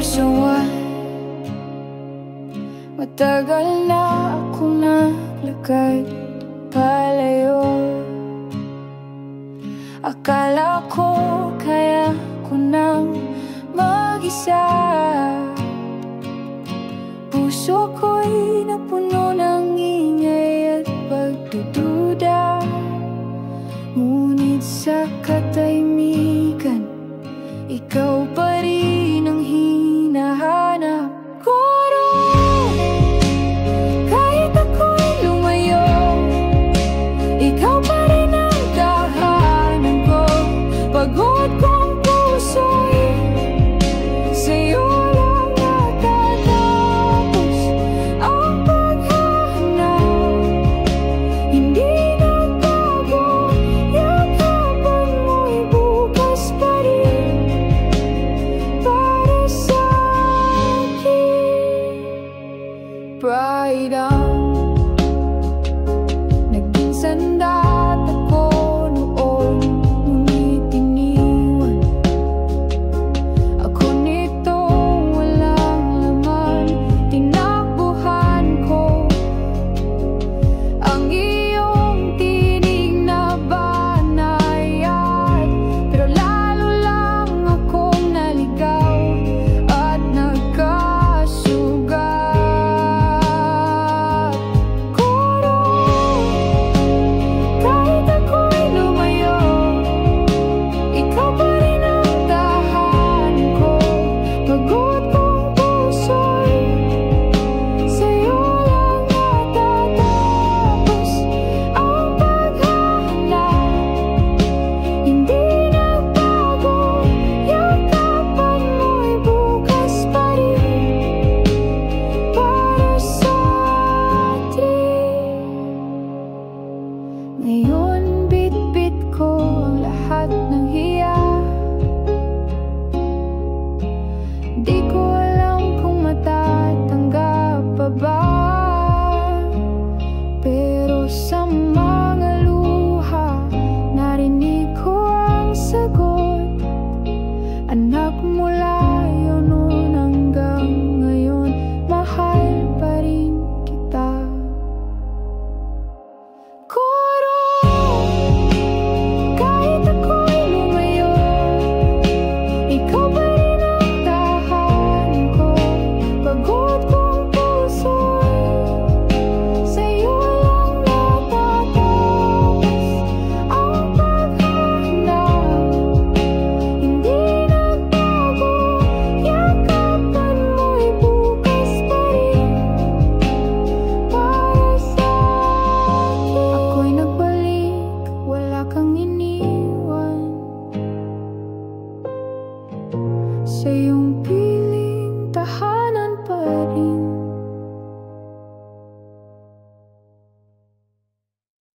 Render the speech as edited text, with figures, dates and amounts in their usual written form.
sawan. Matagal na akong naglakad palayo. Akala ko kaya ko nang mag-isa. Puso ko'y napuno ng ingay at pagdududa. Ngunit sa katahimikan, ikaw pa rin ang hinahanap ko. Kahit ako'y lumayo, ikaw pa rin ang tahanan ko. Pagod kong puso'y sa'yo lang natatapos ang paghahanap. Hindi nagbago, yakapan mo'y bukas pa rin para sa akin. Pride ang naging sandat ako noon, ngunit iniwan ako nitong walang laman. Tinakbuhan ko ang iyong tinig na banayad, pero lalo lang akong naligaw at nagkasugat. Kahit ako'y lumayo, ikaw pa rin ang tahanan ko. Pagod kong puso'y sa'yo lang natatapos ang paghahanap. Hindi nagbago, yakapan mo'y bukas pa rin para sa atin. Ngayon bit-bit ko ang lahat ng hiya. Di ko alam kung matatanggap pa ba, pero sa mga luha narinig ko ang sagot. Anak, mula yun noon hanggang ngayon, mahal pa rin kita. Kahit ako'y lumayo, ikaw pa rin ang tahanan ko. Pagod kong puso'y sa'yo lang natatapos ang paghahanap. Hindi nagbago, yakapan mo'y bukas pa rin para sa akin. Ako'y nagbalik, wala kang iniwan sa iyong piling.